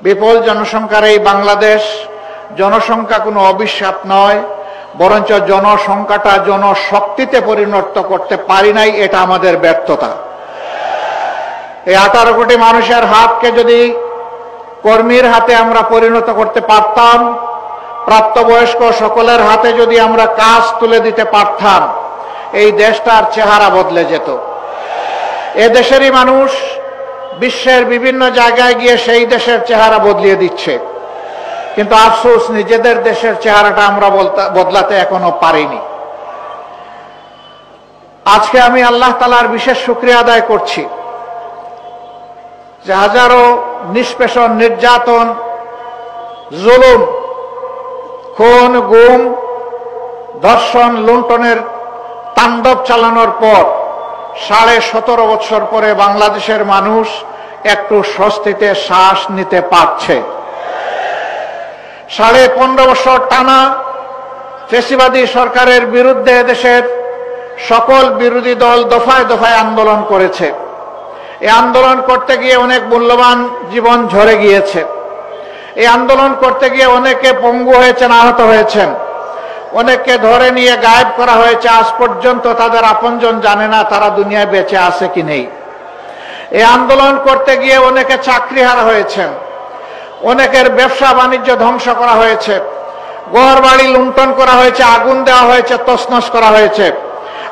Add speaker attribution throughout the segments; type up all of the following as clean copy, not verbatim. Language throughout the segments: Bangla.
Speaker 1: বিপুল জনসংখ্যার এই বাংলাদেশ জনসংখ্যা কোনো অভিশাপ নয়, বরঞ্চ জনসংখ্যাটা জনশক্তিতে পরিণত করতে পারি নাই, এটা আমাদের ব্যর্থতা। এই 18 কোটি মানুষের হাতকে যদি কর্মীর হাতে আমরা পরিণত করতে পারতাম, প্রাপ্তবয়স্ক সকলের হাতে যদি আমরা কাজ তুলে দিতে পারতাম, এই দেশটার চেহারা বদলে যেত। এ দেশেরই মানুষ বিশ্বের বিভিন্ন জায়গায় গিয়ে সেই দেশের চেহারা বদলিয়ে দিচ্ছে, কিন্তু আফসোস নিজেদের দেশের চেহারাটা আমরা বদলাতে এখনো পারিনি। আজকে আমি আল্লাহ তাআলার বিশেষ শুকরিয়া আদায় করছি যে হাজারো নিষ্পেষণ, নির্যাতন, জুলুম, খুন, গুম, ধর্ষণ, লুণ্ঠনের তাণ্ডব চালানোর পর 17.5 বছর পরে বাংলাদেশের মানুষ একটু স্বস্তিতে শ্বাস নিতে পারছে। 15.5 বছর টানা ফ্যাসিবাদী সরকারের বিরুদ্ধে দেশের সকল বিরোধী দল দফায় দফায় আন্দোলন করেছে। এই আন্দোলন করতে গিয়ে অনেক মূল্যবান জীবন ঝরে গিয়েছে। এই আন্দোলন করতে গিয়ে অনেকে পঙ্গু হয়েছেন, আহত হয়েছেন, অনেককে ধরে নিয়ে গায়েব করা হয়েছে। আজ পর্যন্ত তাদের আপনজন জানে না তারা দুনিয়ায় বেঁচে আছে কি নেই। এই আন্দোলন করতে গিয়ে অনেকে চাকরিহারা হয়েছেন, অনেকের ব্যবসা বাণিজ্য ধ্বংস করা হয়েছে, ঘর বাড়ি লুণ্ঠন করা হয়েছে, আগুন দেওয়া হয়েছে, তছনছ করা হয়েছে।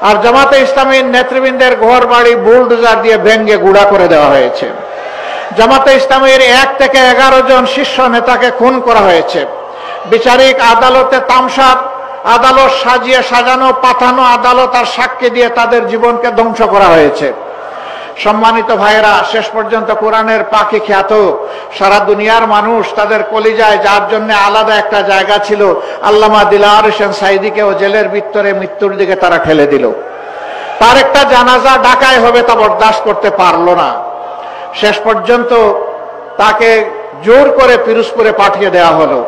Speaker 1: আর জামাতে ইসলামীর নেতৃবৃন্দের ঘর বাড়ি বুলডোজার দিয়ে ভেঙ্গে গুঁড়া করে দেওয়া হয়েছে। জামাতে ইসলামীর 1 থেকে 11 জন শীর্ষ নেতাকে খুন করা হয়েছে। বিচারিক আদালতে তামসা আদালত সাজিয়ে সাজানো পাঠানো আদালত আর সাক্ষী দিয়ে তাদের জীবনকে ধ্বংস করা হয়েছে। সম্মানিত ভাইয়েরা, শেষ পর্যন্ত কোরআনের পাখি খ্যাত সারা দুনিয়ার মানুষ তাদের কলিজায় যার জন্য আলাদা একটা জায়গা ছিল, আল্লামা দিলওয়ার হোসেন সাঈদীকেও জেলের ভিতরে মৃত্যুর দিকে তারা ঠেলে দিল। তার একটা জানাজা ঢাকায় হবে তা বরদাস্ত করতে পারলো না। শেষ পর্যন্ত তাকে জোর করে পিরোজপুরে পাঠিয়ে দেওয়া হলো।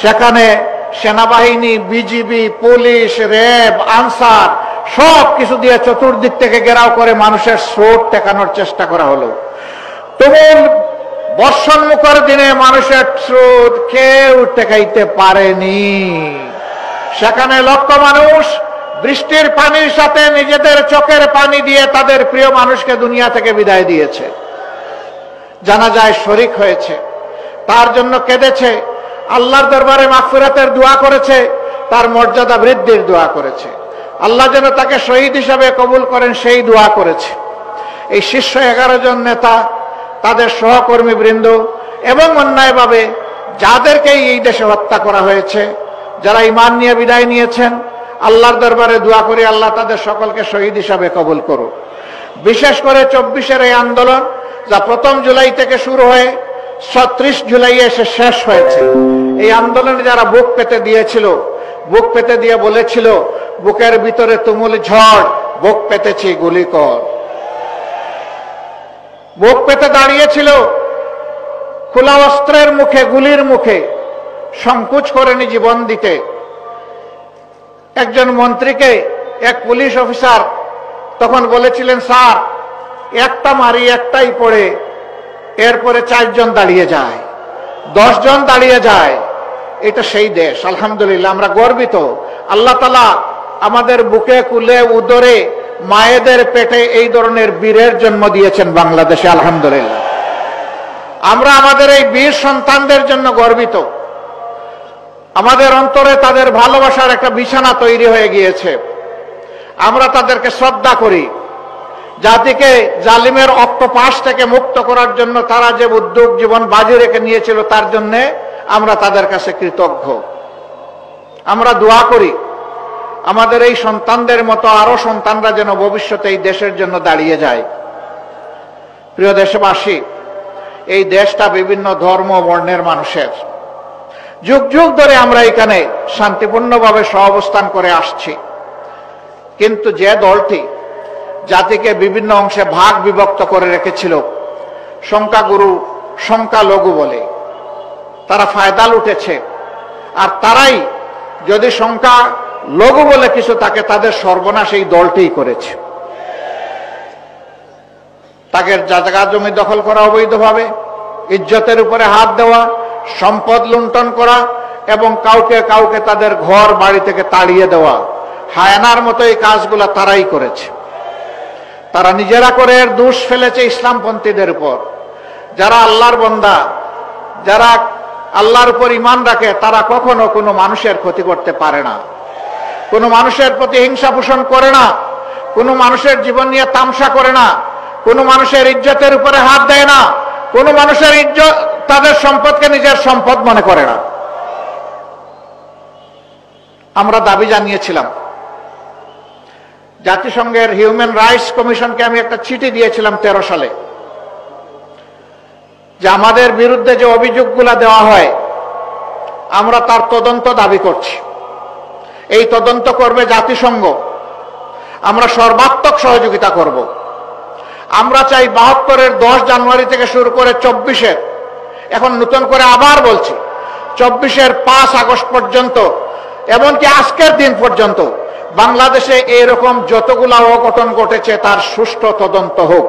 Speaker 1: সেখানে সেনাবাহিনী, বিজিবি, পুলিশ, র্যাব, আনসার সব কিছু দিয়ে চতুর্দিক থেকে ঘেরাও করে মানুষের স্রোত ঠেকানোর চেষ্টা করা হলো। তুমুল বর্ষণমুখর দিনে মানুষের স্রোত কেউ ঠেকাইতে পারেনি। সেখানে লক্ষ মানুষ বৃষ্টির পানির সাথে নিজেদের চোখের পানি দিয়ে তাদের প্রিয় মানুষকে দুনিয়া থেকে বিদায় দিয়েছে। জানাজায় শরীক হয়েছে, তার জন্য কেঁদেছে, আল্লাহর দরবারে মাগফিরাতের দোয়া করেছে, তার মর্যাদা বৃদ্ধির দোয়া করেছে, আল্লাহ যেন তাকে শহীদ হিসাবে কবুল করেন সেই দোয়া করেছে। এই শীর্ষ 11 জন নেতা, তাদের সহকর্মী বৃন্দ এবং অন্যায়ভাবে যাদেরকে এই দেশে হত্যা করা হয়েছে, যারা ঈমান নিয়ে বিদায় নিয়েছেন, আল্লাহর দরবারে দোয়া করি আল্লাহ তাদের সকলকে শহীদ হিসাবে কবুল করুন। বিশেষ করে 24-এর এই আন্দোলন যা 1 জুলাই থেকে শুরু হয়ে 36 জুলাই এসে শেষ হয়েছে, এই আন্দোলনে যারা বুক পেতে দিয়েছিল, বুক পেতে দিয়ে বলেছিল বুকের ভিতরে তুমুল ঝড়, বুক পেতেছি গুলি কর, বুক পেতে দাঁড়িয়েছিল খোলা অস্ত্রের মুখে, গুলির মুখে, সংকোচ করেনি জীবন দিতে। একজন মন্ত্রীকে এক পুলিশ অফিসার তখন বলেছিলেন, স্যার একটা মারি একটাই পড়ে, এরপরে 4 জন দাঁড়িয়ে যায়, 10 জন দাঁড়িয়ে যায়। এটা সেই দেশ। আলহামদুলিল্লাহ, আমরা গর্বিত। আল্লাহ তাআলা আমাদের বুকে, কুলে, উদরে, মায়েদের পেটে এই ধরনের বীরের জন্ম দিয়েছেন বাংলাদেশে। আলহামদুলিল্লাহ, আমরা আমাদের এই বীর সন্তানদের জন্য গর্বিত। আমাদের অন্তরে তাদের ভালোবাসার একটা বিছানা তৈরি হয়ে গিয়েছে। আমরা তাদেরকে শ্রদ্ধা করি। জাতিকে জালিমের অক্টোপাস থেকে মুক্ত করার জন্য তারা যে উদ্যোগ জীবন বাজি রেখে নিয়েছিল, তার জন্য আমরা তাদের কাছে কৃতজ্ঞ। আমরা দোয়া করি আমাদের এই সন্তানদের মতো আরো সন্তানরা যেন ভবিষ্যতে এই দেশের জন্য দাঁড়িয়ে যায়। প্রিয় দেশবাসী, এই দেশটা বিভিন্ন ধর্ম বর্ণের মানুষের। যুগ যুগ ধরে আমরা এখানে শান্তিপূর্ণভাবে সহাবস্থান করে আসছি, কিন্তু যে দলটি জাতিকে বিভিন্ন অংশে ভাগ বিভক্ত করে রেখেছিল, সংখ্যাগুরু সংখ্যালঘু বলে, তারা ফায়দা লুটেছে। আর তারাই যদি সংখ্যালঘু বলে কিছু থাকে, তাদের সর্বনাশ এই দলটিই করেছে। তাদের জায়গা জমি দখল করা অবৈধভাবে, ইজ্জতের উপরে হাত দেওয়া, সম্পদ লুণ্ঠন করা এবং কাউকে কাউকে তাদের ঘর বাড়ি থেকে তাড়িয়ে দেওয়া, হায়নার মতো এই কাজগুলো তারাই করেছে। তারা নিজেরা করে এর দোষ ফেলেছে ইসলামপন্থীদের উপর। যারা আল্লাহর বান্দা, যারা আল্লাহর উপর ঈমান রাখে, তারা কখনো কোনো মানুষের ক্ষতি করতে পারে না, কোনো মানুষের প্রতি হিংসা পোষণ করে না, কোনো মানুষের জীবন নিয়ে তামসা করে না, কোনো মানুষের ইজ্জতের উপরে হাত দেয় না, কোনো মানুষের ইজ্জত, তাদের সম্পদকে নিজের সম্পদ মনে করে না। আমরা দাবি জানিয়েছিলাম, জাতিসংঘের হিউম্যান রাইটস কমিশনকে আমি একটা চিঠি দিয়েছিলাম 13 সালে, যে আমাদের বিরুদ্ধে যে অভিযোগগুলো দেওয়া হয় আমরা তার তদন্ত দাবি করছি। এই তদন্ত করবে জাতিসংঘ, আমরা সর্বাত্মক সহযোগিতা করব। আমরা চাই 72-এর 10 জানুয়ারি থেকে শুরু করে 24-এর, এখন নতুন করে আবার বলছি, 24-এর 5 আগস্ট পর্যন্ত, এমনকি আজকের দিন পর্যন্ত বাংলাদেশে এরকম যতগুলা অঘটন ঘটেছে তার সুষ্ঠু তদন্ত হোক,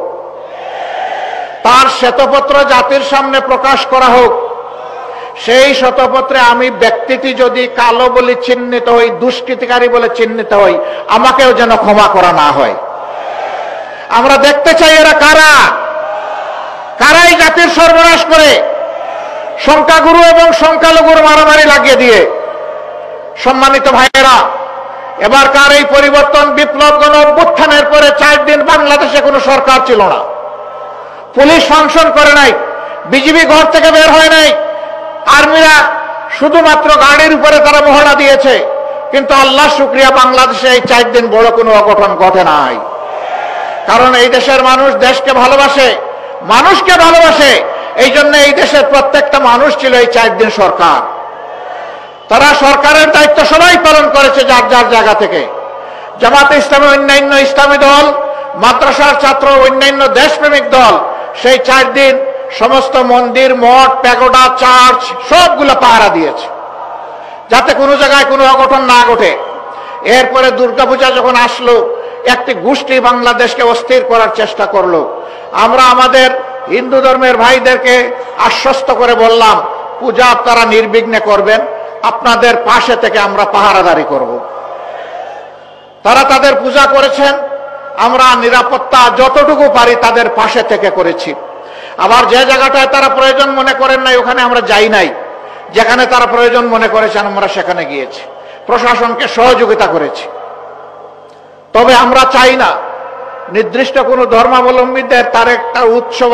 Speaker 1: তার শ্বেতপত্র জাতির সামনে প্রকাশ করা হোক। সেই শ্বেতপত্রে আমি ব্যক্তিটি যদি কালো বলে চিহ্নিত হই, দুষ্কৃতিকারী বলে চিহ্নিত হই, আমাকেও যেন ক্ষমা করা না হয়। আমরা দেখতে চাই এরা কারা, কারাই জাতির সর্বনাশ করে, সংখ্যাগুরু এবং সংখ্যালঘুর মারামারি লাগিয়ে দিয়ে। সম্মানিত ভাইয়েরা, এবারকার এই পরিবর্তন বিপ্লব গণ অভ্যুত্থানের পরে 4 দিন বাংলাদেশে কোনো সরকার ছিল না, পুলিশ ফাংশন করে নাই, বিজিবি ঘর থেকে বের হয় নাই, আর্মিরা শুধুমাত্র গাড়ির উপরে তারা মহড়া দিয়েছে, কিন্তু আল্লাহ শুকরিয়া বাংলাদেশে এই 4 দিন বড় কোনো অঘটন ঘটে নাই। কারণ এই দেশের মানুষ দেশকে ভালোবাসে, মানুষকে ভালোবাসে, এই জন্য এই দেশের প্রত্যেকটা মানুষ ছিল এই 4 দিন সরকার। তারা সরকারের দায়িত্ব সবাই পালন করেছে যার যার জায়গা থেকে। জামাতে ইসলামী, অন্যান্য ইসলামী দল, মাদ্রাসার ছাত্র, অন্যান্য দেশপ্রেমিক দল সেই 4 দিন সমস্ত মন্দির, মঠ, প্যাগোডা, চার্চ সবগুলো পাহারা দিয়েছে, যাতে কোনো জায়গায় কোনো অঘটন না ঘটে। এরপরে দুর্গাপূজা যখন আসলো, একটি গোষ্ঠী বাংলাদেশকে অস্থির করার চেষ্টা করলো। আমরা আমাদের হিন্দু ধর্মের ভাইদেরকে আশ্বস্ত করে বললাম, পূজা আপনারা নির্বিঘ্নে করবেন, আপনাদের পাশে থেকে আমরা পাহারাদারি করব। তারা তাদের পূজা করেছেন, আমরা নিরাপত্তা যতটুকু পারি তাদের পাশে থেকে করেছি। আবার যে জায়গাটায় তারা প্রয়োজন মনে করেন নাই ওখানে আমরা যাই নাই, যেখানে তারা প্রয়োজন মনে করেছেন আমরা সেখানে গিয়েছি, প্রশাসনকে সহযোগিতা করেছি। তবে আমরা চাই না নির্দিষ্ট কোনো ধর্মাবলম্বীদের তার একটা উৎসব